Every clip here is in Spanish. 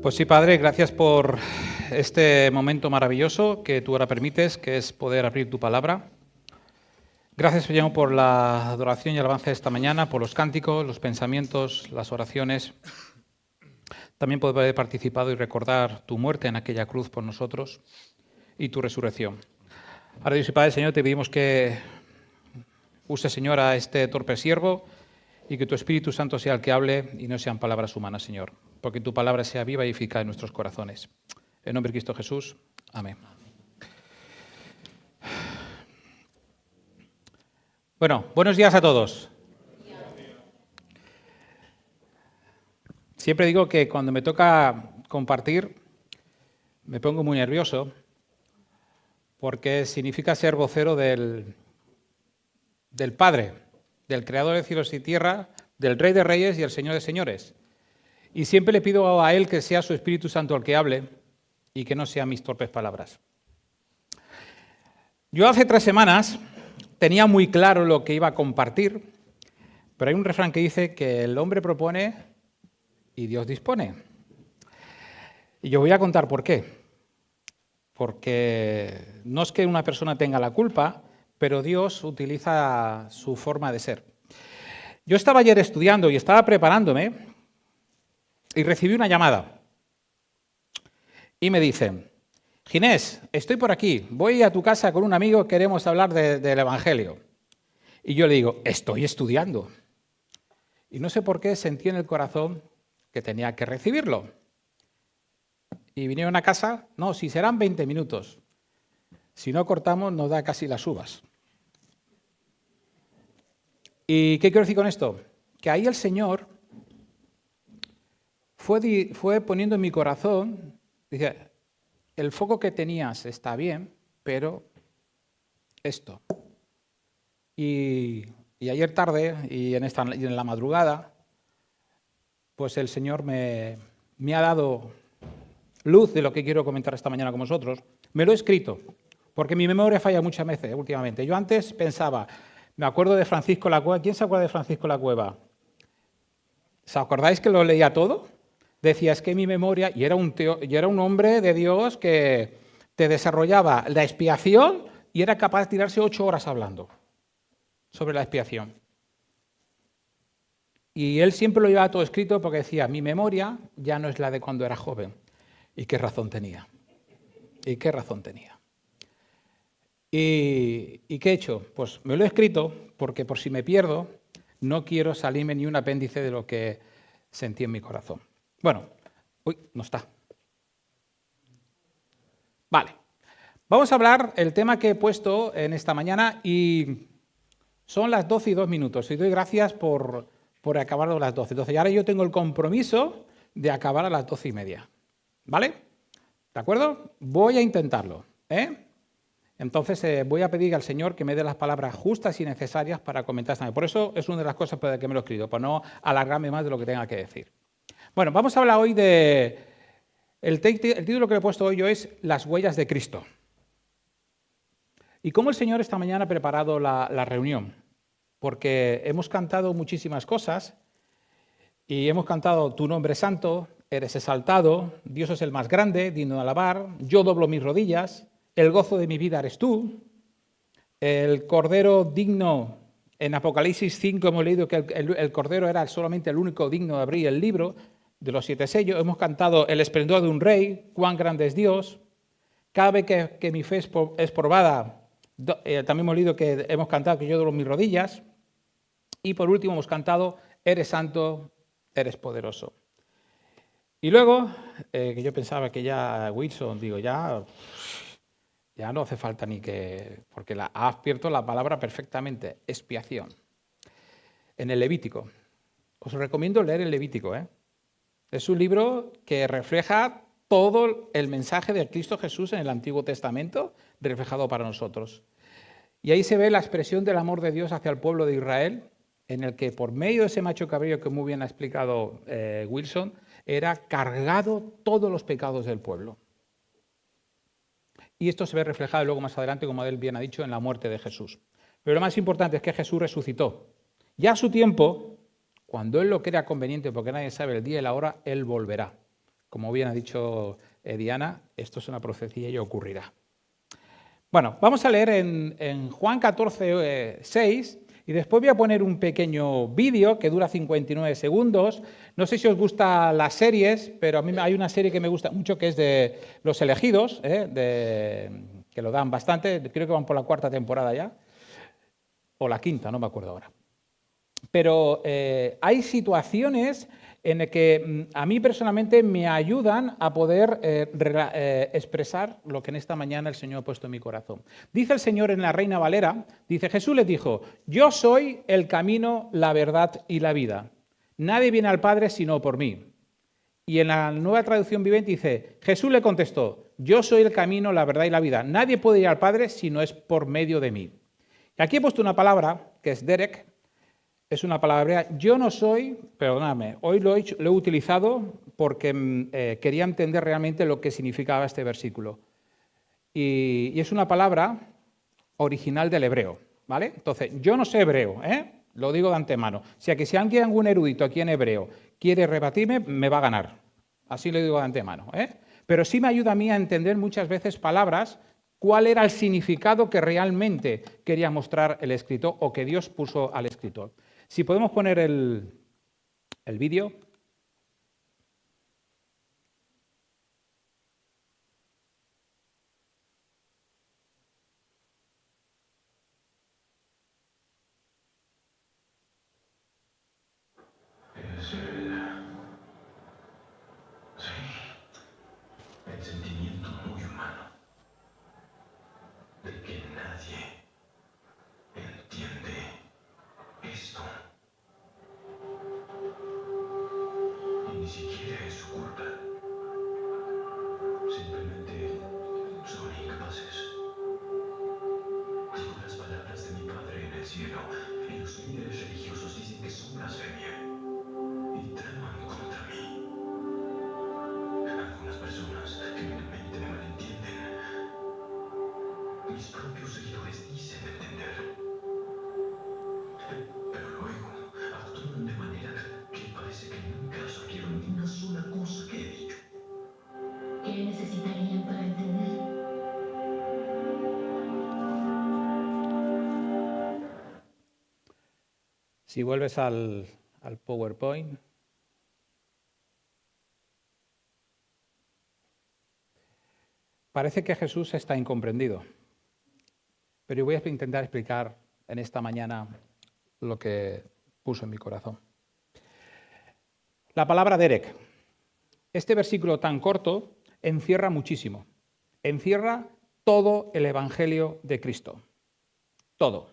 Pues sí, Padre, gracias por este momento maravilloso que tú ahora permites, que es poder abrir tu palabra. Gracias, Señor, por la adoración y alabanza de esta mañana, por los cánticos, los pensamientos, las oraciones. También por haber participado y recordar tu muerte en aquella cruz por nosotros y tu resurrección. Ahora, Dios y Padre, Señor, te pedimos que use, Señor, a este torpe siervo y que tu Espíritu Santo sea el que hable y no sean palabras humanas, Señor, porque tu palabra sea viva y eficaz en nuestros corazones. En nombre de Cristo Jesús. Amén. Bueno, buenos días a todos. Siempre digo que cuando me toca compartir me pongo muy nervioso porque significa ser vocero del Padre, del Creador de cielos y tierra, del Rey de Reyes y el Señor de Señores. Y siempre le pido a Él que sea su Espíritu Santo el que hable y que no sean mis torpes palabras. Yo hace 3 semanas tenía muy claro lo que iba a compartir, pero hay un refrán que dice que el hombre propone y Dios dispone. Y yo voy a contar por qué. Porque no es que una persona tenga la culpa, pero Dios utiliza su forma de ser. Yo estaba ayer estudiando y estaba preparándome y recibí una llamada. Y me dicen: Ginés, estoy por aquí, voy a tu casa con un amigo, queremos hablar del Evangelio. Y yo le digo: estoy estudiando. Y no sé por qué sentí en el corazón que tenía que recibirlo. Y vinieron a casa, no, si serán 20 minutos. Si no cortamos, nos da casi las uvas. ¿Y qué quiero decir con esto? Que ahí el Señor fue poniendo en mi corazón, dice, el foco que tenías está bien, pero esto. Y ayer tarde y en la madrugada, pues el Señor me ha dado luz de lo que quiero comentar esta mañana con vosotros. Me lo he escrito, porque mi memoria falla muchas veces últimamente. Yo antes pensaba, me acuerdo de Francisco la Cueva. ¿Quién se acuerda de Francisco la Cueva? ¿Os acordáis que lo leía todo? Decía, es que mi memoria, y era un hombre de Dios que te desarrollaba la expiación y era capaz de tirarse 8 horas hablando sobre la expiación. Y él siempre lo llevaba todo escrito porque decía, mi memoria ya no es la de cuando era joven. ¿Y qué razón tenía? ¿Y qué razón tenía? ¿Y qué he hecho? Pues me lo he escrito porque por si me pierdo, no quiero salirme ni un apéndice de lo que sentí en mi corazón. Bueno, no está. Vale. Vamos a hablar el tema que he puesto en esta mañana y son las 12:02. Y doy gracias por acabar a las 12. Entonces, ahora yo tengo el compromiso de acabar a las 12:30. ¿Vale? ¿De acuerdo? Voy a intentarlo. Entonces voy a pedir al Señor que me dé las palabras justas y necesarias para comentar esta. Por eso es una de las cosas por las que me lo he escrito, para no alargarme más de lo que tenga que decir. Bueno, vamos a hablar hoy de... El título que le he puesto hoy es Las huellas de Cristo. Y cómo el Señor esta mañana ha preparado la reunión. Porque hemos cantado muchísimas cosas y hemos cantado Tu nombre es santo, eres exaltado, Dios es el más grande, digno de alabar, yo doblo mis rodillas, el gozo de mi vida eres tú, el Cordero digno, en Apocalipsis 5 hemos leído que el Cordero era solamente el único digno de abrir el libro de los 7 sellos, hemos cantado el esplendor de un rey, cuán grande es Dios, cada vez que mi fe es probada, también hemos leído que hemos cantado que yo doblo mis rodillas, y por último hemos cantado eres santo, eres poderoso. Y luego, que yo pensaba que ya Wilson, digo, ya no hace falta ni que... Porque ha abierto la palabra perfectamente, expiación. En el Levítico. Os recomiendo leer el Levítico. Es un libro que refleja todo el mensaje de Cristo Jesús en el Antiguo Testamento, reflejado para nosotros. Y ahí se ve la expresión del amor de Dios hacia el pueblo de Israel, en el que por medio de ese macho cabrío que muy bien ha explicado Wilson, era cargado todos los pecados del pueblo. Y esto se ve reflejado luego más adelante, como él bien ha dicho, en la muerte de Jesús. Pero lo más importante es que Jesús resucitó. Ya a su tiempo, cuando Él lo crea conveniente, porque nadie sabe el día y la hora, Él volverá. Como bien ha dicho Diana, esto es una profecía y ocurrirá. Bueno, vamos a leer en Juan 14, 6, y después voy a poner un pequeño vídeo que dura 59 segundos. No sé si os gustan las series, pero a mí hay una serie que me gusta mucho que es de Los Elegidos, que lo dan bastante, creo que van por la 4ª temporada ya, o la 5ª, no me acuerdo ahora. Pero hay situaciones en las que a mí personalmente me ayudan a poder expresar lo que en esta mañana el Señor ha puesto en mi corazón. Dice el Señor en la Reina Valera, dice, Jesús les dijo, yo soy el camino, la verdad y la vida. Nadie viene al Padre sino por mí. Y en la Nueva Traducción Viviente dice, Jesús le contestó, yo soy el camino, la verdad y la vida. Nadie puede ir al Padre si no es por medio de mí. Y aquí he puesto una palabra que es Derek. Es una palabra hebrea. Yo no soy, perdóname, hoy lo he utilizado porque quería entender realmente lo que significaba este versículo. Y es una palabra original del hebreo, ¿vale? Entonces, yo no sé hebreo, lo digo de antemano. O sea que si alguien, algún erudito aquí en hebreo quiere rebatirme, me va a ganar. Así lo digo de antemano, Pero sí me ayuda a mí a entender muchas veces palabras, cuál era el significado que realmente quería mostrar el escritor o que Dios puso al escritor. Si podemos poner el vídeo. Es el sentimiento muy humano de que nadie entiende esto. Y ni siquiera es su culpa. Simplemente son incapaces. Digo las palabras de mi Padre en el cielo y los líderes religiosos dicen que son blasfemia y traman contra mí. Algunas personas genuinamente me malentienden. Mis propios seguidores dicen entender. Pero luego actúan de manera que parece que nunca absorbieron ni una sola cosa que he dicho. ¿Qué necesitarían para entender? Si vuelves al PowerPoint. Parece que Jesús está incomprendido, pero yo voy a intentar explicar en esta mañana lo que puso en mi corazón. La palabra Derek. Este versículo tan corto encierra muchísimo. Encierra todo el Evangelio de Cristo. Todo.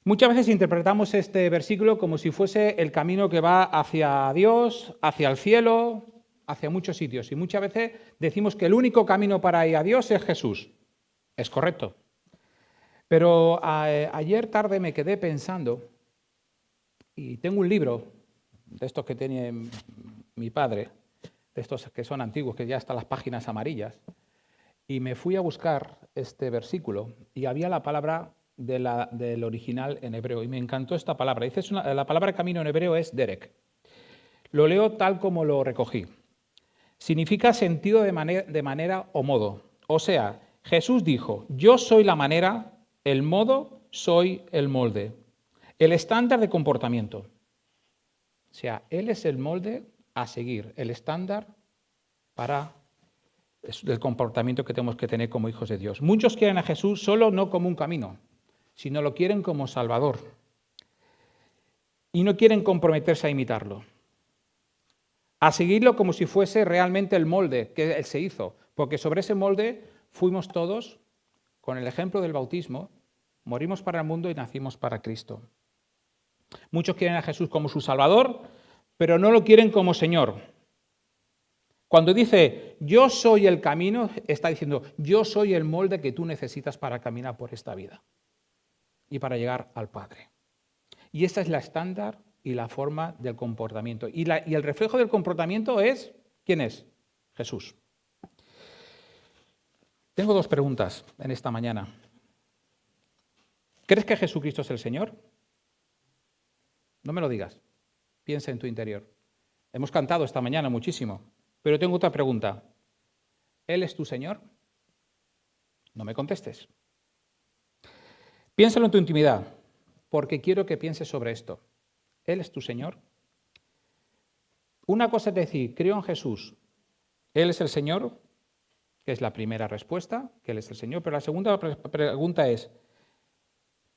Muchas veces interpretamos este versículo como si fuese el camino que va hacia Dios, hacia el cielo, hacia muchos sitios. Y muchas veces decimos que el único camino para ir a Dios es Jesús. Es correcto. Pero ayer tarde me quedé pensando, y tengo un libro de estos que tiene mi padre, de estos que son antiguos, que ya están las páginas amarillas, y me fui a buscar este versículo y había la palabra del original en hebreo, y me encantó esta palabra. Dice, la palabra camino en hebreo es derek. Lo leo tal como lo recogí. Significa sentido de manera o modo. O sea, Jesús dijo, yo soy la manera, el modo, soy el molde. El estándar de comportamiento. O sea, Él es el molde a seguir, el estándar para el comportamiento que tenemos que tener como hijos de Dios. Muchos quieren a Jesús solo no como un camino, sino lo quieren como Salvador. Y no quieren comprometerse a imitarlo. A seguirlo como si fuese realmente el molde que Él se hizo, porque sobre ese molde fuimos todos, con el ejemplo del bautismo, morimos para el mundo y nacimos para Cristo. Muchos quieren a Jesús como su Salvador, pero no lo quieren como Señor. Cuando dice, yo soy el camino, está diciendo, yo soy el molde que tú necesitas para caminar por esta vida y para llegar al Padre. Y esta es la estándar y la forma del comportamiento. Y el reflejo del comportamiento es, ¿quién es? Jesús. Tengo dos preguntas en esta mañana. ¿Crees que Jesucristo es el Señor? No me lo digas. Piensa en tu interior. Hemos cantado esta mañana muchísimo. Pero tengo otra pregunta. ¿Él es tu Señor? No me contestes. Piénsalo en tu intimidad, porque quiero que pienses sobre esto. ¿Él es tu Señor? Una cosa es decir, creo en Jesús, Él es el Señor, que es la primera respuesta, que Él es el Señor, pero la segunda pregunta es,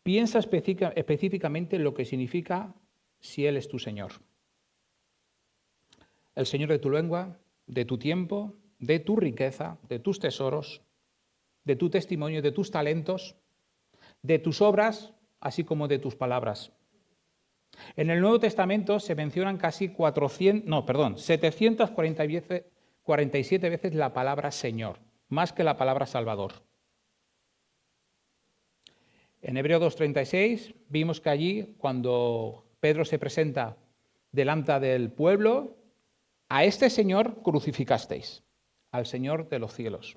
piensa específicamente lo que significa si Él es tu Señor. El Señor de tu lengua, de tu tiempo, de tu riqueza, de tus tesoros, de tu testimonio, de tus talentos, de tus obras, así como de tus palabras. En el Nuevo Testamento se mencionan casi 747 veces la palabra Señor, más que la palabra Salvador. En Hebreos 2:36 vimos que allí, cuando Pedro se presenta delante del pueblo, a este Señor crucificasteis, al Señor de los cielos.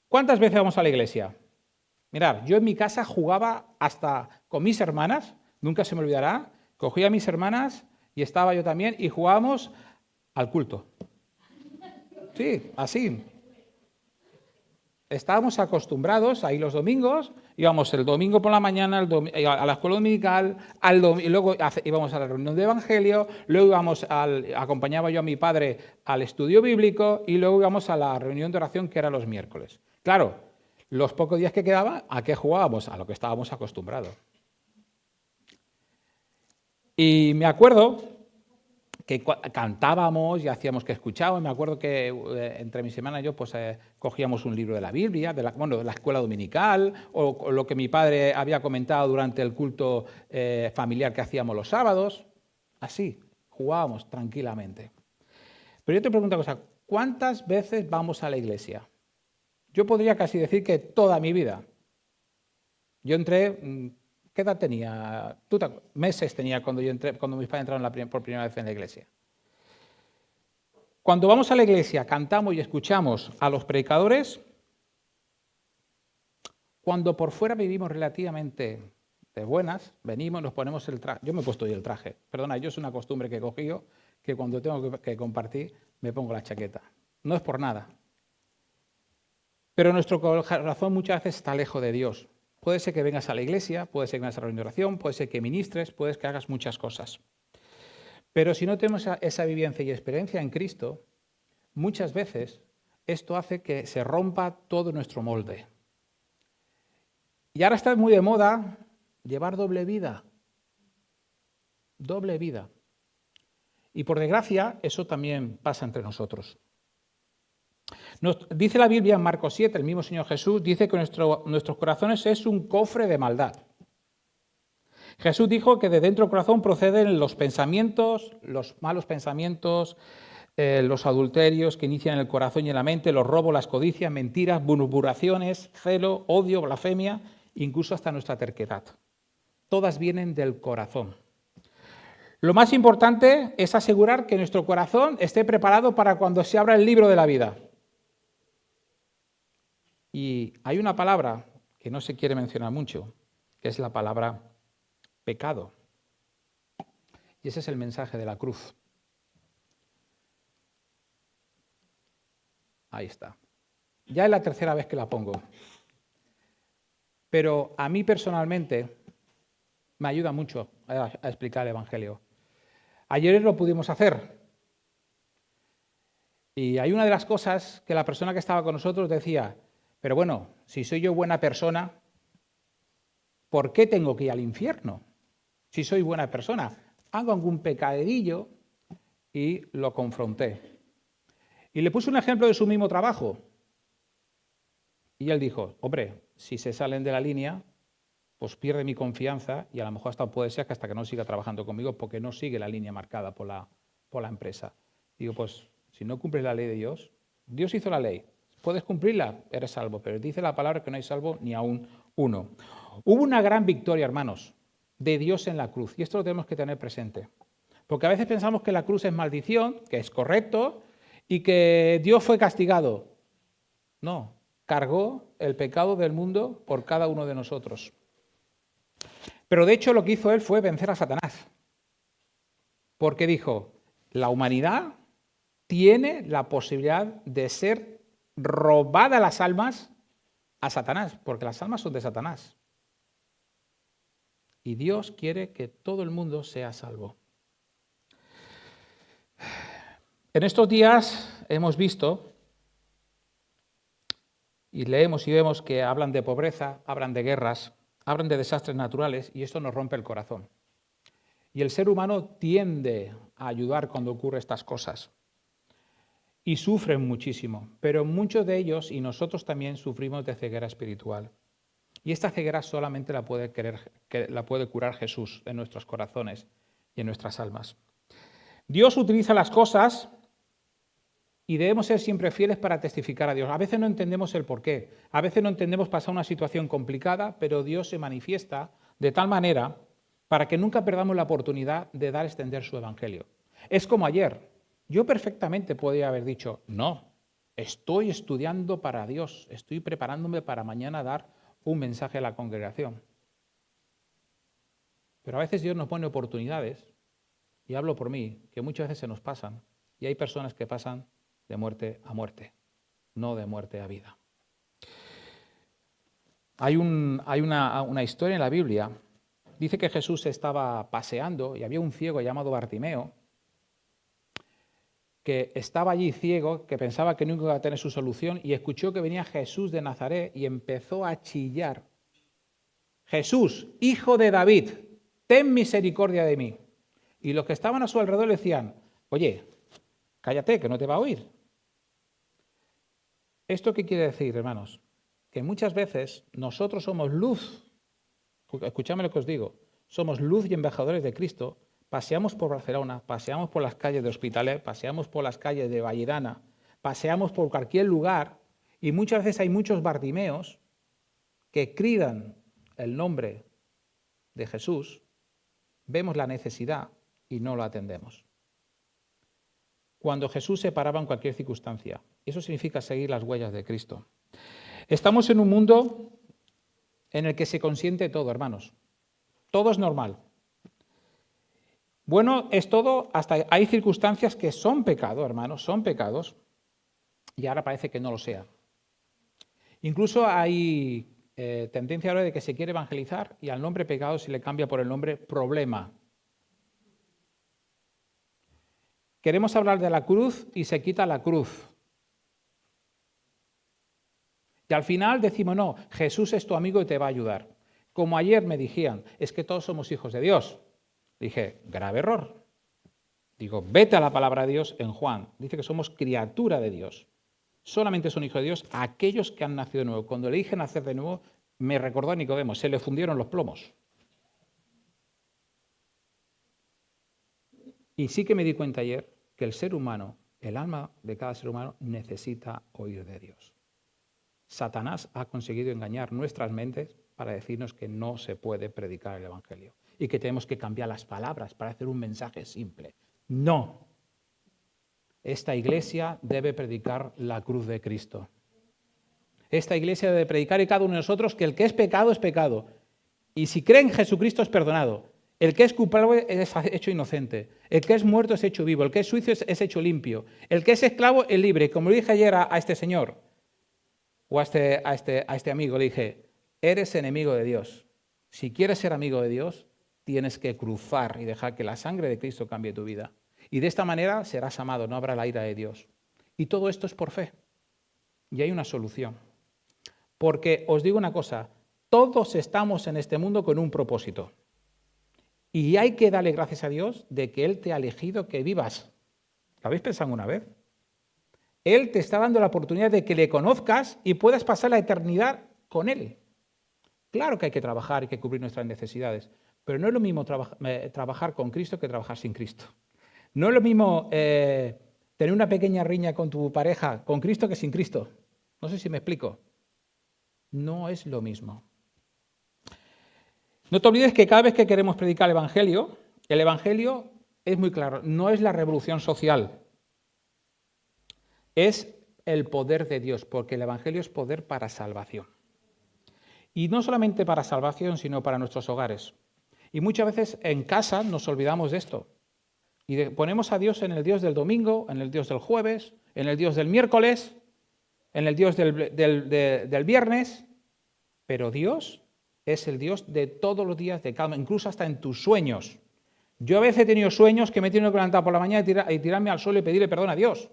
¿Cuántas veces vamos a la iglesia? Mirad, yo en mi casa jugaba hasta con mis hermanas, nunca se me olvidará, cogía a mis hermanas y estaba yo también y jugábamos al culto. Sí, así. Estábamos acostumbrados a ir los domingos, íbamos el domingo por la mañana a la escuela dominical, y luego íbamos a la reunión de evangelio, luego acompañaba yo a mi padre al estudio bíblico y luego íbamos a la reunión de oración que era los miércoles. Claro, los pocos días que quedaban, ¿a qué jugábamos? A lo que estábamos acostumbrados. Y me acuerdo que cantábamos y hacíamos que escuchábamos. Me acuerdo que entre mis hermanas y yo cogíamos un libro de la Biblia, de la escuela dominical, o lo que mi padre había comentado durante el culto familiar que hacíamos los sábados. Así, jugábamos tranquilamente. Pero yo te pregunto una cosa, ¿cuántas veces vamos a la iglesia? Yo podría casi decir que toda mi vida. Yo entré... ¿Qué edad tenía? Meses tenía cuando mis padres entraron por primera vez en la iglesia. Cuando vamos a la iglesia, cantamos y escuchamos a los predicadores, cuando por fuera vivimos relativamente de buenas, venimos, nos ponemos el traje. Yo me he puesto hoy el traje. Perdona, yo es una costumbre que he cogido, que cuando tengo que compartir me pongo la chaqueta. No es por nada. Pero nuestro corazón muchas veces está lejos de Dios. Puede ser que vengas a la iglesia, puede ser que vengas a la reunión de oración, puede ser que ministres, puede ser que hagas muchas cosas. Pero si no tenemos esa vivencia y experiencia en Cristo, muchas veces esto hace que se rompa todo nuestro molde. Y ahora está muy de moda llevar doble vida. Doble vida. Y por desgracia, eso también pasa entre nosotros. Dice la Biblia en Marcos 7, el mismo Señor Jesús, dice que nuestros corazones es un cofre de maldad. Jesús dijo que de dentro del corazón proceden los pensamientos, los malos pensamientos, los adulterios que inician en el corazón y en la mente, los robos, las codicias, mentiras, murmuraciones, celo, odio, blasfemia, incluso hasta nuestra terquedad. Todas vienen del corazón. Lo más importante es asegurar que nuestro corazón esté preparado para cuando se abra el libro de la vida. Y hay una palabra que no se quiere mencionar mucho, que es la palabra pecado. Y ese es el mensaje de la cruz. Ahí está. Ya es la tercera vez que la pongo. Pero a mí personalmente me ayuda mucho a explicar el Evangelio. Ayer lo pudimos hacer. Y hay una de las cosas que la persona que estaba con nosotros decía, pero bueno, si soy yo buena persona, ¿por qué tengo que ir al infierno? Si soy buena persona, hago algún pecadillo y lo confronté. Y le puse un ejemplo de su mismo trabajo. Y él dijo, hombre, si se salen de la línea, pues pierde mi confianza y a lo mejor hasta puede ser que hasta que no siga trabajando conmigo porque no sigue la línea marcada por la empresa. Digo, pues si no cumples la ley de Dios, Dios hizo la ley. Puedes cumplirla, eres salvo, pero dice la palabra que no hay salvo ni aún uno. Hubo una gran victoria, hermanos, de Dios en la cruz, y esto lo tenemos que tener presente. Porque a veces pensamos que la cruz es maldición, que es correcto, y que Dios fue castigado. No, cargó el pecado del mundo por cada uno de nosotros. Pero de hecho lo que hizo él fue vencer a Satanás. Porque dijo, la humanidad tiene la posibilidad de ser robada las almas a Satanás, porque las almas son de Satanás. Y Dios quiere que todo el mundo sea salvo. En estos días hemos visto y leemos y vemos que hablan de pobreza, hablan de guerras, hablan de desastres naturales y esto nos rompe el corazón. Y el ser humano tiende a ayudar cuando ocurren estas cosas. Y sufren muchísimo, pero muchos de ellos y nosotros también sufrimos de ceguera espiritual. Y esta ceguera solamente la puede curar Jesús en nuestros corazones y en nuestras almas. Dios utiliza las cosas y debemos ser siempre fieles para testificar a Dios. A veces no entendemos el porqué, a veces no entendemos pasar una situación complicada, pero Dios se manifiesta de tal manera para que nunca perdamos la oportunidad de dar a extender su evangelio. Es como ayer. Yo perfectamente podría haber dicho, no, estoy estudiando para Dios, estoy preparándome para mañana dar un mensaje a la congregación. Pero a veces Dios nos pone oportunidades, y hablo por mí, que muchas veces se nos pasan, y hay personas que pasan de muerte a muerte, no de muerte a vida. Hay una historia en la Biblia, dice que Jesús estaba paseando y había un ciego llamado Bartimeo, que estaba allí ciego, que pensaba que nunca iba a tener su solución, y escuchó que venía Jesús de Nazaret y empezó a chillar. Jesús, hijo de David, ten misericordia de mí. Y los que estaban a su alrededor le decían, oye, cállate, que no te va a oír. ¿Esto qué quiere decir, hermanos? Que muchas veces nosotros somos luz, escuchadme lo que os digo, somos luz y embajadores de Cristo. Paseamos por Barcelona, paseamos por las calles de Hospitalet, paseamos por las calles de Vallidana, paseamos por cualquier lugar y muchas veces hay muchos Bartimeos que gritan el nombre de Jesús, vemos la necesidad y no lo atendemos. Cuando Jesús se paraba en cualquier circunstancia, eso significa seguir las huellas de Cristo. Estamos en un mundo en el que se consiente todo, hermanos. Todo es normal. Bueno, es todo, hasta hay circunstancias que son pecado, hermanos, son pecados, y ahora parece que no lo sea. Incluso hay tendencia ahora de que se quiere evangelizar y al nombre pecado se le cambia por el nombre problema. Queremos hablar de la cruz y se quita la cruz. Y al final decimos, no, Jesús es tu amigo y te va a ayudar. Como ayer me dijeron, es que todos somos hijos de Dios. Dije, grave error. Digo, vete a la palabra de Dios en Juan. Dice que somos criatura de Dios. Solamente son hijos de Dios aquellos que han nacido de nuevo. Cuando le dije nacer de nuevo, me recordó a Nicodemo, se le fundieron los plomos. Y sí que me di cuenta ayer que el ser humano, el alma de cada ser humano, necesita oír de Dios. Satanás ha conseguido engañar nuestras mentes para decirnos que no se puede predicar el Evangelio y que tenemos que cambiar las palabras para hacer un mensaje simple. No. Esta iglesia debe predicar la cruz de Cristo. Esta iglesia debe predicar y cada uno de nosotros que el que es pecado es pecado. Y si cree en Jesucristo es perdonado. El que es culpable es hecho inocente. El que es muerto es hecho vivo. El que es sucio es hecho limpio. El que es esclavo es libre. Como le dije ayer a este señor, o a este amigo, le dije, eres enemigo de Dios. Si quieres ser amigo de Dios, tienes que cruzar y dejar que la sangre de Cristo cambie tu vida. Y de esta manera serás amado, no habrá la ira de Dios. Y todo esto es por fe. Y hay una solución. Porque os digo una cosa, todos estamos en este mundo con un propósito. Y hay que darle gracias a Dios de que Él te ha elegido que vivas. ¿Lo habéis pensado alguna vez? Él te está dando la oportunidad de que le conozcas y puedas pasar la eternidad con Él. Claro que hay que trabajar y que cubrir nuestras necesidades, pero no es lo mismo trabajar con Cristo que trabajar sin Cristo. No es lo mismo tener una pequeña riña con tu pareja con Cristo que sin Cristo. No sé si me explico. No es lo mismo. No te olvides que cada vez que queremos predicar el Evangelio es muy claro, no es la revolución social. Es el poder de Dios, porque el Evangelio es poder para salvación. Y no solamente para salvación, sino para nuestros hogares. Y muchas veces en casa nos olvidamos de esto. Y ponemos a Dios en el Dios del domingo, en el Dios del jueves, en el Dios del miércoles, en el Dios del viernes, pero Dios es el Dios de todos los días de cada, incluso hasta en tus sueños. Yo a veces he tenido sueños que me he tenido que levantar por la mañana y tirarme al suelo y pedirle perdón a Dios,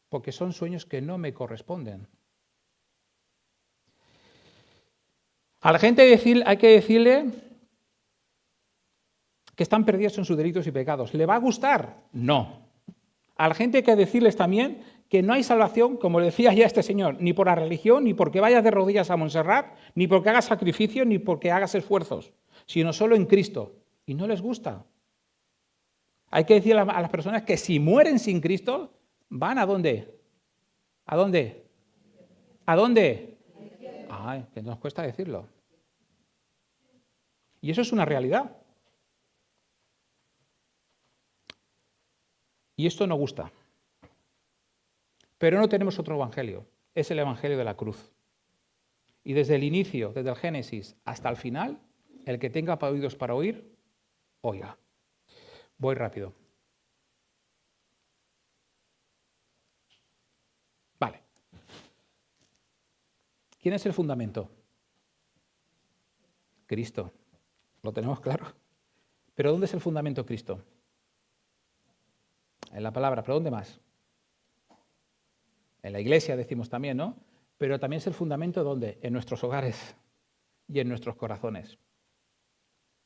porque son sueños que no me corresponden. A la gente hay que decirle que están perdidos en sus delitos y pecados. ¿Le va a gustar? No. A la gente hay que decirles también que no hay salvación, como le decía ya este señor, ni por la religión, ni porque vayas de rodillas a Montserrat, ni porque hagas sacrificios, ni porque hagas esfuerzos, sino solo en Cristo. Y no les gusta. Hay que decir a las personas que si mueren sin Cristo, ¿van a dónde? ¿A dónde? ¿A dónde? Ay, que nos cuesta decirlo. Y eso es una realidad. Y esto no gusta. Pero no tenemos otro evangelio. Es el evangelio de la cruz. Y desde el inicio, desde el Génesis hasta el final, el que tenga oídos para oír, oiga. Voy rápido. Vale. ¿Quién es el fundamento? Cristo. Lo tenemos claro. ¿Pero dónde es el fundamento Cristo? En la palabra, ¿pero dónde más? En la iglesia decimos también, ¿no? Pero también es el fundamento ¿dónde? En nuestros hogares y en nuestros corazones.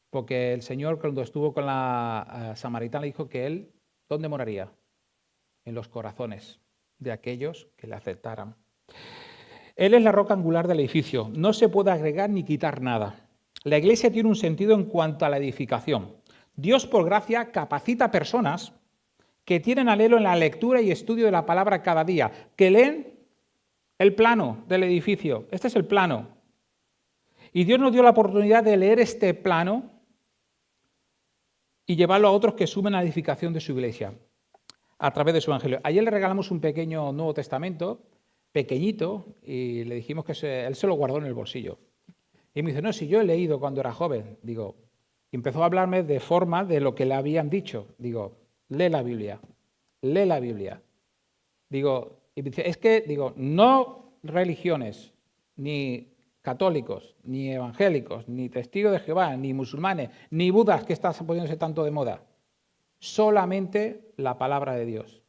Porque el Señor cuando estuvo con la samaritana dijo que Él, ¿dónde moraría? En los corazones de aquellos que le aceptaran. Él es la roca angular del edificio. No se puede agregar ni quitar nada. La iglesia tiene un sentido en cuanto a la edificación. Dios, por gracia, capacita a personas que tienen anhelo en la lectura y estudio de la palabra cada día, que leen el plano del edificio. Este es el plano. Y Dios nos dio la oportunidad de leer este plano y llevarlo a otros que sumen a la edificación de su iglesia a través de su evangelio. Ayer le regalamos un pequeño Nuevo Testamento, pequeñito, y le dijimos que él se lo guardó en el bolsillo. Y me dice, no, si yo he leído cuando era joven. Digo, y empezó a hablarme de forma de lo que le habían dicho. Digo, lee la Biblia, lee la Biblia. Digo, y me dice, es que, digo, no religiones, ni católicos, ni evangélicos, ni testigos de Jehová, ni musulmanes, ni budas, que está poniéndose tanto de moda. Solamente la palabra de Dios.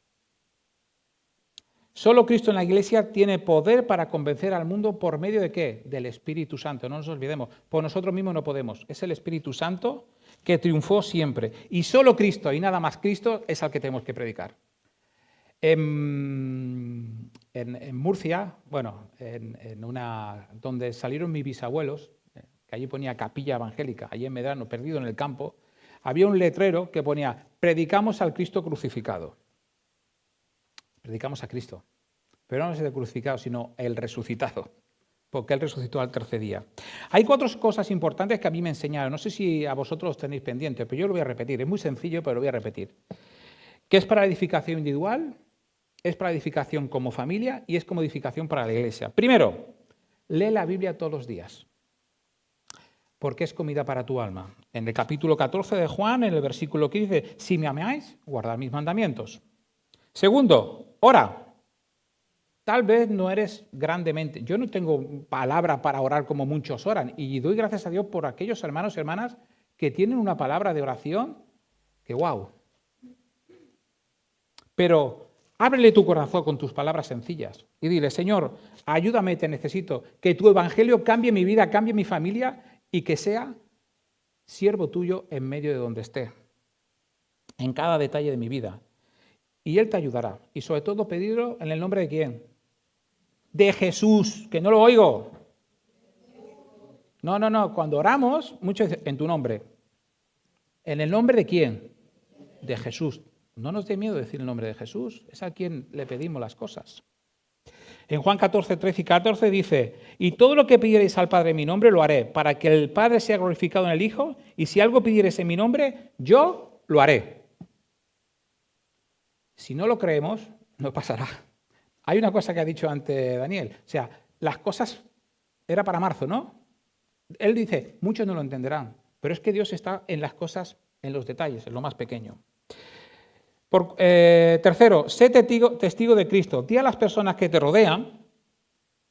Solo Cristo en la iglesia tiene poder para convencer al mundo por medio de ¿qué? Del Espíritu Santo. No nos olvidemos, por nosotros mismos no podemos. Es el Espíritu Santo que triunfó siempre. Y solo Cristo y nada más Cristo es al que tenemos que predicar. En Murcia, bueno, donde salieron mis bisabuelos, que allí ponía Capilla Evangélica, allí en Medrano, perdido en el campo, había un letrero que ponía, predicamos al Cristo crucificado. Predicamos a Cristo, pero no es el crucificado, sino el resucitado, porque Él resucitó al tercer día. Hay 4 cosas importantes que a mí me enseñaron, no sé si a vosotros os tenéis pendientes, pero yo lo voy a repetir, es muy sencillo, pero lo voy a repetir. Que es para la edificación individual, es para la edificación como familia y es como edificación para la iglesia. Primero, lee la Biblia todos los días, porque es comida para tu alma. En el capítulo 14 de Juan, en el versículo 15, si me amáis, guardad mis mandamientos. Segundo, ora. Tal vez no eres grandemente. Yo no tengo palabra para orar como muchos oran y doy gracias a Dios por aquellos hermanos y hermanas que tienen una palabra de oración que wow. Pero ábrele tu corazón con tus palabras sencillas y dile, Señor, ayúdame, te necesito, que tu evangelio cambie mi vida, cambie mi familia y que sea siervo tuyo en medio de donde esté, en cada detalle de mi vida. Y Él te ayudará. Y sobre todo pedirlo en el nombre de ¿quién? De Jesús, que no lo oigo. No. Cuando oramos, muchos dicen, en tu nombre. ¿En el nombre de quién? De Jesús. No nos dé miedo decir el nombre de Jesús. Es a quien le pedimos las cosas. En Juan 14, 13 y 14 dice, y todo lo que pidierais al Padre en mi nombre lo haré, para que el Padre sea glorificado en el Hijo, y si algo pidierais en mi nombre, yo lo haré. Si no lo creemos, no pasará. Hay una cosa que ha dicho antes Daniel. O sea, las cosas era para marzo, ¿no? Él dice, muchos no lo entenderán, pero es que Dios está en las cosas, en los detalles, en lo más pequeño. Tercero, sé testigo de Cristo. Di a las personas que te rodean,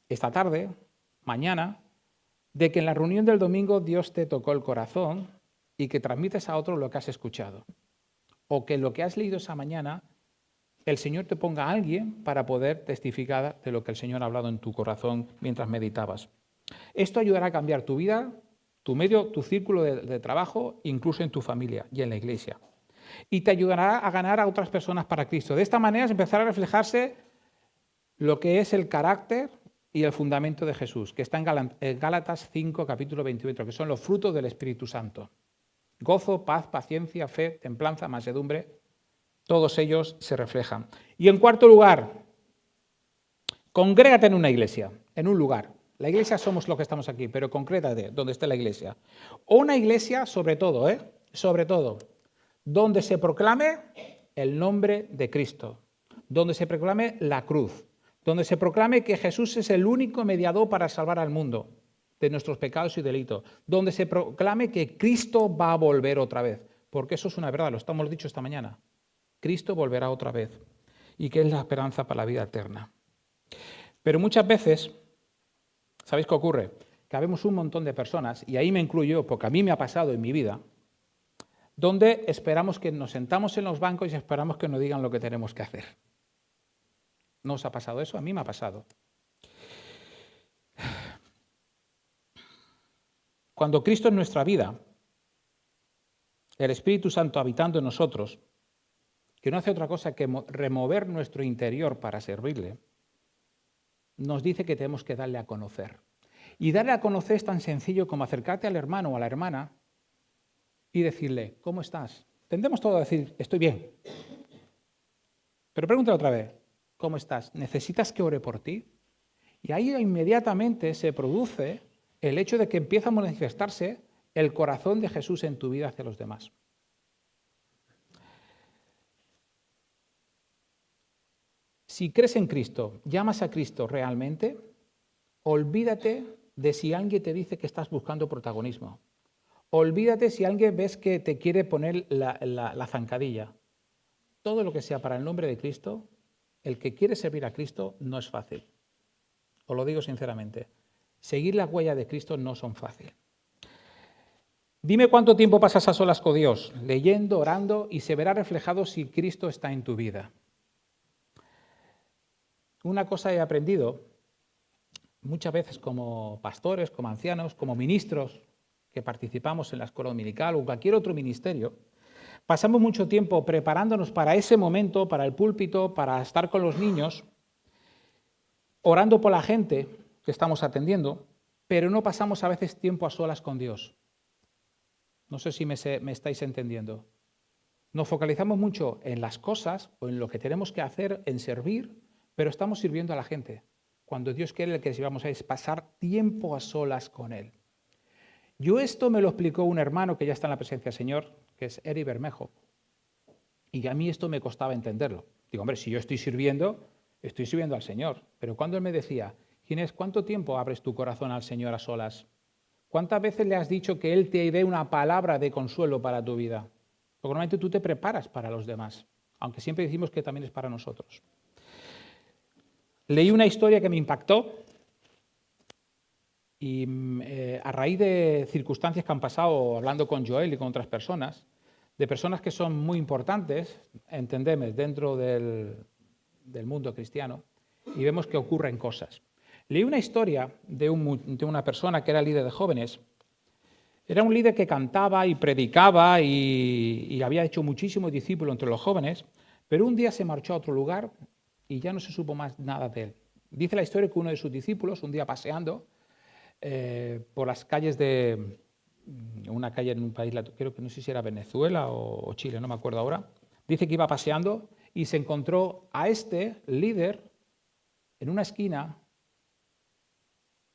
esta tarde, mañana, de que en la reunión del domingo Dios te tocó el corazón y que transmites a otros lo que has escuchado. O que lo que has leído esa mañana, el Señor te ponga a alguien para poder testificar de lo que el Señor ha hablado en tu corazón mientras meditabas. Esto ayudará a cambiar tu vida, tu medio, tu círculo de trabajo, incluso en tu familia y en la iglesia. Y te ayudará a ganar a otras personas para Cristo. De esta manera empezará a reflejarse lo que es el carácter y el fundamento de Jesús, que está en Gálatas 5, capítulo 28, que son los frutos del Espíritu Santo. Gozo, paz, paciencia, fe, templanza, mansedumbre, todos ellos se reflejan. Y en cuarto lugar, congrégate en una iglesia, en un lugar. La iglesia somos los que estamos aquí, pero concrétate donde esté la iglesia. O una iglesia, sobre todo, donde se proclame el nombre de Cristo, donde se proclame la cruz, donde se proclame que Jesús es el único mediador para salvar al mundo de nuestros pecados y delitos, donde se proclame que Cristo va a volver otra vez, porque eso es una verdad, lo estamos dicho esta mañana. Cristo volverá otra vez y que es la esperanza para la vida eterna. Pero muchas veces, ¿sabéis qué ocurre? Que habemos un montón de personas, y ahí me incluyo porque a mí me ha pasado en mi vida, donde esperamos que nos sentamos en los bancos y esperamos que nos digan lo que tenemos que hacer. ¿No os ha pasado eso? A mí me ha pasado. Cuando Cristo en nuestra vida, el Espíritu Santo habitando en nosotros, que no hace otra cosa que remover nuestro interior para servirle, nos dice que tenemos que darle a conocer. Y darle a conocer es tan sencillo como acercarte al hermano o a la hermana y decirle, ¿cómo estás? Tendemos todos a decir, estoy bien. Pero pregúntale otra vez, ¿cómo estás? ¿Necesitas que ore por ti? Y ahí inmediatamente se produce el hecho de que empieza a manifestarse el corazón de Jesús en tu vida hacia los demás. Si crees en Cristo, llamas a Cristo realmente, olvídate de si alguien te dice que estás buscando protagonismo. Olvídate si alguien ves que te quiere poner la zancadilla. Todo lo que sea para el nombre de Cristo, el que quiere servir a Cristo no es fácil. Os lo digo sinceramente. Seguir la huella de Cristo no son fácil. Dime cuánto tiempo pasas a solas con Dios, leyendo, orando, y se verá reflejado si Cristo está en tu vida. Una cosa he aprendido muchas veces como pastores, como ancianos, como ministros que participamos en la escuela dominical o cualquier otro ministerio, pasamos mucho tiempo preparándonos para ese momento, para el púlpito, para estar con los niños, orando por la gente que estamos atendiendo, pero no pasamos a veces tiempo a solas con Dios. No sé si me estáis entendiendo. Nos focalizamos mucho en las cosas o en lo que tenemos que hacer, en servir, pero estamos sirviendo a la gente. Cuando Dios quiere que sirvamos es pasar tiempo a solas con Él. Yo esto me lo explicó un hermano que ya está en la presencia del Señor, que es Eri Bermejo. Y a mí esto me costaba entenderlo. Digo, hombre, si yo estoy sirviendo al Señor. Pero cuando él me decía, Ginés, ¿cuánto tiempo abres tu corazón al Señor a solas? ¿Cuántas veces le has dicho que Él te dé una palabra de consuelo para tu vida? Porque normalmente tú te preparas para los demás, aunque siempre decimos que también es para nosotros. Leí una historia que me impactó y a raíz de circunstancias que han pasado hablando con Joel y con otras personas, de personas que son muy importantes, entendeme, dentro del mundo cristiano, y vemos que ocurren cosas. Leí una historia de una persona que era líder de jóvenes. Era un líder que cantaba y predicaba y había hecho muchísimos discípulos entre los jóvenes, pero un día se marchó a otro lugar y ya no se supo más nada de él. Dice la historia que uno de sus discípulos, un día paseando por las calles de una calle en un país, creo que no sé si era Venezuela o Chile, no me acuerdo ahora, dice que iba paseando y se encontró a este líder en una esquina,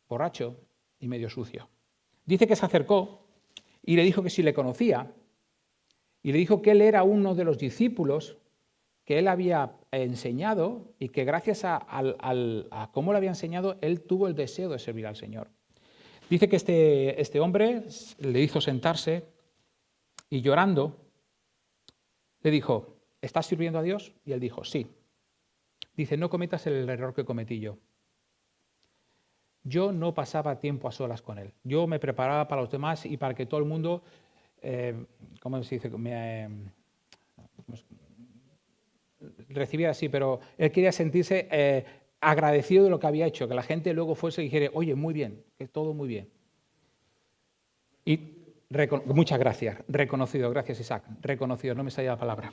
borracho y medio sucio. Dice que se acercó y le dijo que si le conocía y le dijo que él era uno de los discípulos que él había enseñado y que gracias a cómo le había enseñado, él tuvo el deseo de servir al Señor. Dice que este hombre le hizo sentarse y llorando le dijo, ¿estás sirviendo a Dios? Y él dijo, sí. Dice, no cometas el error que cometí yo. Yo no pasaba tiempo a solas con él. Yo me preparaba para los demás y para que todo el mundo, ¿cómo se dice? Recibiera así, pero él quería sentirse agradecido de lo que había hecho, que la gente luego fuese y dijera, oye, muy bien, que todo muy bien. Y muchas gracias, reconocido, gracias Isaac, reconocido, no me salía la palabra.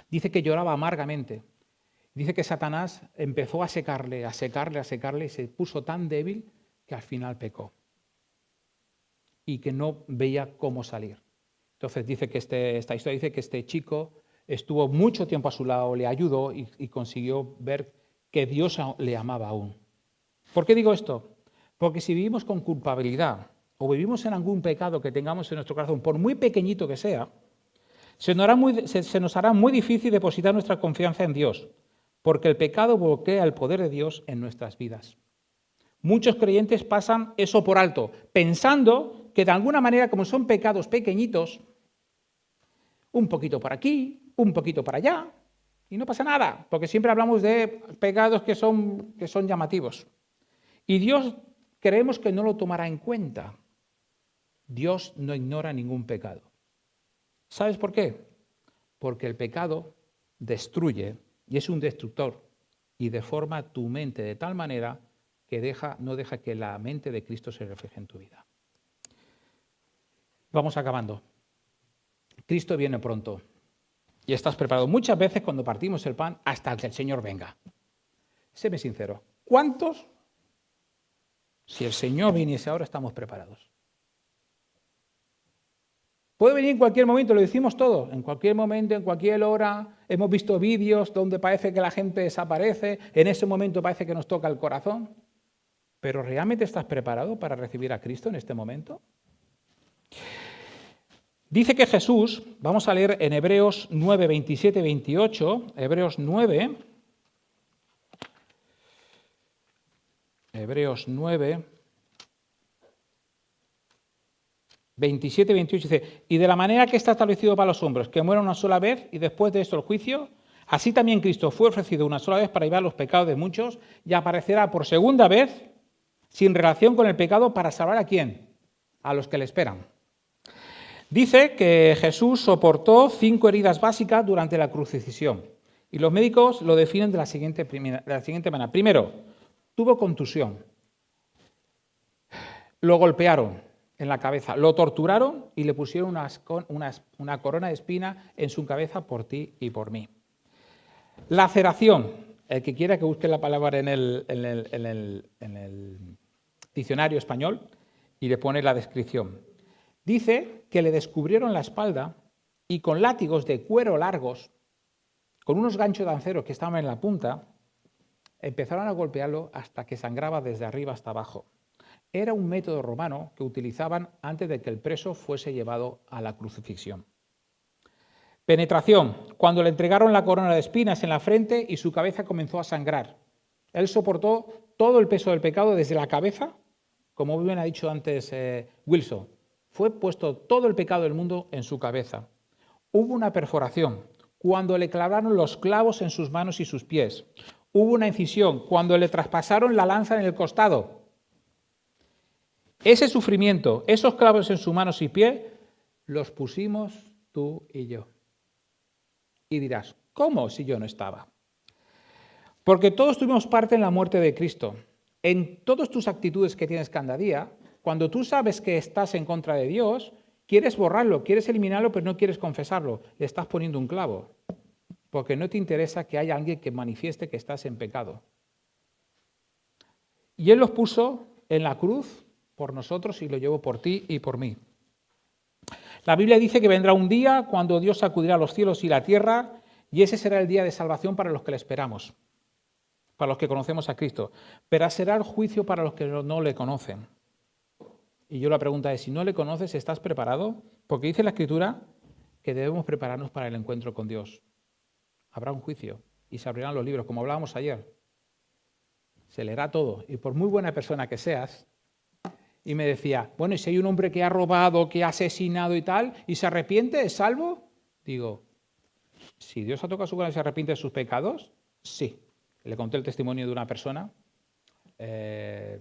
Dice que lloraba amargamente. Dice que Satanás empezó a secarle y se puso tan débil que al final pecó y que no veía cómo salir. Entonces dice que esta historia dice que este chico estuvo mucho tiempo a su lado, le ayudó y consiguió ver que Dios le amaba aún. ¿Por qué digo esto? Porque si vivimos con culpabilidad o vivimos en algún pecado que tengamos en nuestro corazón, por muy pequeñito que sea, se nos hará muy difícil depositar nuestra confianza en Dios, porque el pecado bloquea el poder de Dios en nuestras vidas. Muchos creyentes pasan eso por alto, pensando que de alguna manera, como son pecados pequeñitos, un poquito por aquí, un poquito para allá, y no pasa nada, porque siempre hablamos de pecados que son llamativos. Y Dios creemos que no lo tomará en cuenta. Dios no ignora ningún pecado. ¿Sabes por qué? Porque el pecado destruye y es un destructor y deforma tu mente de tal manera que no deja que la mente de Cristo se refleje en tu vida. Vamos acabando. Cristo viene pronto y estás preparado. Muchas veces cuando partimos el pan hasta que el Señor venga. Séme sincero, ¿cuántos, si el Señor viniese ahora, estamos preparados? Puede venir en cualquier momento, lo decimos todo, en cualquier momento, en cualquier hora. Hemos visto vídeos donde parece que la gente desaparece, en ese momento parece que nos toca el corazón. ¿Pero realmente estás preparado para recibir a Cristo en este momento? Dice que Jesús, vamos a leer en Hebreos 9, 27 y 28, Hebreos 9, 27 y 28 dice, y de la manera que está establecido para los hombres, que mueran una sola vez y después de esto el juicio, así también Cristo fue ofrecido una sola vez para llevar los pecados de muchos y aparecerá por segunda vez sin relación con el pecado para salvar ¿a quién? A los que le esperan. Dice que Jesús soportó 5 heridas básicas durante la crucifixión y los médicos lo definen de la siguiente manera. Primero, tuvo contusión, lo golpearon en la cabeza, lo torturaron y le pusieron una corona de espina en su cabeza por ti y por mí. Laceración, el que quiera que busque la palabra en el diccionario español y le pone la descripción. Dice que le descubrieron la espalda y con látigos de cuero largos, con unos ganchos de acero que estaban en la punta, empezaron a golpearlo hasta que sangraba desde arriba hasta abajo. Era un método romano que utilizaban antes de que el preso fuese llevado a la crucifixión. Penetración, cuando le entregaron la corona de espinas en la frente y su cabeza comenzó a sangrar. Él soportó todo el peso del pecado desde la cabeza, como bien ha dicho antes Wilson. Fue puesto todo el pecado del mundo en su cabeza. Hubo una perforación, cuando le clavaron los clavos en sus manos y sus pies. Hubo una incisión, cuando le traspasaron la lanza en el costado. Ese sufrimiento, esos clavos en sus manos y pies, los pusimos tú y yo. Y dirás, ¿cómo si yo no estaba? Porque todos tuvimos parte en la muerte de Cristo. En todas tus actitudes que tienes cada día, cuando tú sabes que estás en contra de Dios, quieres borrarlo, quieres eliminarlo, pero no quieres confesarlo. Le estás poniendo un clavo, porque no te interesa que haya alguien que manifieste que estás en pecado. Y Él los puso en la cruz por nosotros y lo llevó por ti y por mí. La Biblia dice que vendrá un día cuando Dios sacudirá los cielos y la tierra y ese será el día de salvación para los que le esperamos, para los que conocemos a Cristo. Pero será el juicio para los que no le conocen. Y yo la pregunta es, si no le conoces, ¿estás preparado? Porque dice la Escritura que debemos prepararnos para el encuentro con Dios. Habrá un juicio y se abrirán los libros, como hablábamos ayer. Se leerá todo y por muy buena persona que seas, y me decía, bueno, ¿y si hay un hombre que ha robado, que ha asesinado y tal, y se arrepiente, es salvo? Digo, Si Dios ha tocado su corazón y se arrepiente de sus pecados, sí. Le conté el testimonio de una persona, del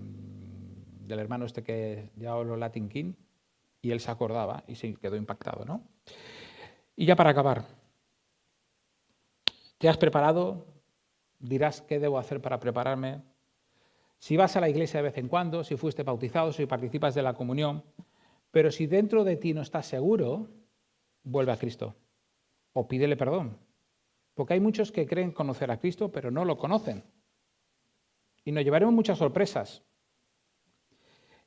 hermano este que ya habló Latin King, y él se acordaba y se quedó impactado, ¿no? Y ya para acabar, ¿te has preparado? Dirás qué debo hacer para prepararme. Si vas a la iglesia de vez en cuando, si fuiste bautizado, si participas de la comunión, pero si dentro de ti no estás seguro, vuelve a Cristo o pídele perdón. Porque hay muchos que creen conocer a Cristo, pero no lo conocen. Y nos llevaremos muchas sorpresas.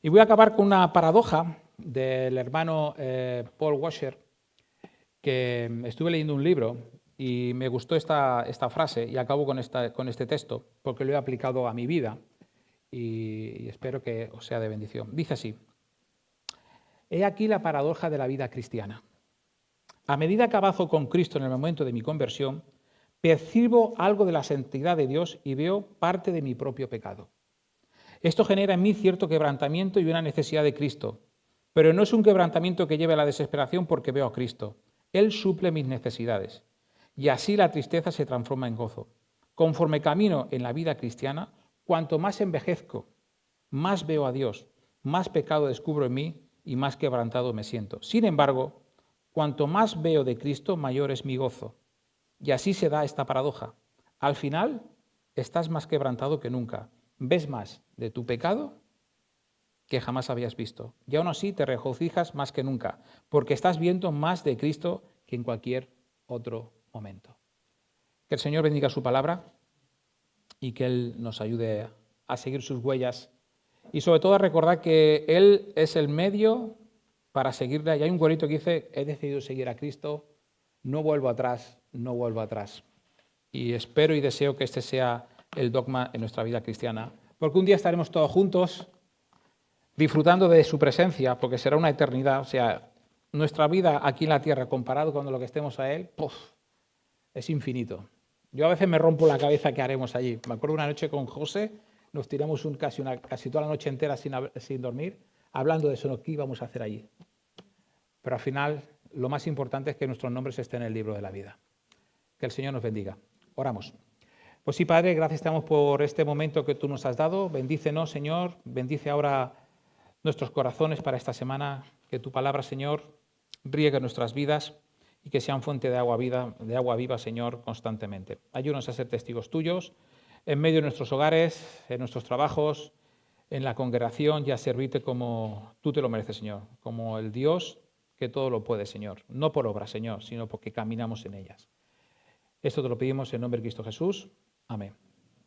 Y voy a acabar con una paradoja del hermano Paul Washer, que estuve leyendo un libro y me gustó esta frase, y acabo con este texto, porque lo he aplicado a mi vida y espero que os sea de bendición. Dice así: he aquí la paradoja de la vida cristiana. A medida que avanzo con Cristo en el momento de mi conversión, percibo algo de la santidad de Dios y veo parte de mi propio pecado. Esto genera en mí cierto quebrantamiento y una necesidad de Cristo, pero no es un quebrantamiento que lleve a la desesperación porque veo a Cristo. Él suple mis necesidades y así la tristeza se transforma en gozo. Conforme camino en la vida cristiana, cuanto más envejezco, más veo a Dios, más pecado descubro en mí y más quebrantado me siento. Sin embargo, cuanto más veo de Cristo, mayor es mi gozo. Y así se da esta paradoja. Al final, estás más quebrantado que nunca. Ves más de tu pecado que jamás habías visto. Y aún así te regocijas más que nunca, porque estás viendo más de Cristo que en cualquier otro momento. Que el Señor bendiga su palabra y que Él nos ayude a seguir sus huellas y sobre todo a recordar que Él es el medio para seguirle. Y hay un corito que dice: he decidido seguir a Cristo, no vuelvo atrás, no vuelvo atrás. Y espero y deseo que este sea el dogma en nuestra vida cristiana, porque un día estaremos todos juntos disfrutando de su presencia, porque será una eternidad. O sea, nuestra vida aquí en la tierra comparado con lo que estemos a Él, es infinito. Yo a veces me rompo la cabeza qué haremos allí. Me acuerdo una noche con José, nos tiramos casi toda la noche entera sin dormir, hablando de eso, qué íbamos a hacer allí. Pero al final, lo más importante es que nuestros nombres estén en el libro de la vida. Que el Señor nos bendiga. Oramos. Pues sí, Padre, gracias te damos por este momento que tú nos has dado. Bendícenos, Señor. Bendice ahora nuestros corazones para esta semana. Que tu palabra, Señor, riegue nuestras vidas y que sean fuente de agua viva, Señor, constantemente. Ayúdanos a ser testigos tuyos en medio de nuestros hogares, en nuestros trabajos, en la congregación, y a servirte como tú te lo mereces, Señor, como el Dios que todo lo puede, Señor. No por obra, Señor, sino porque caminamos en ellas. Esto te lo pedimos en nombre de Cristo Jesús. Amén.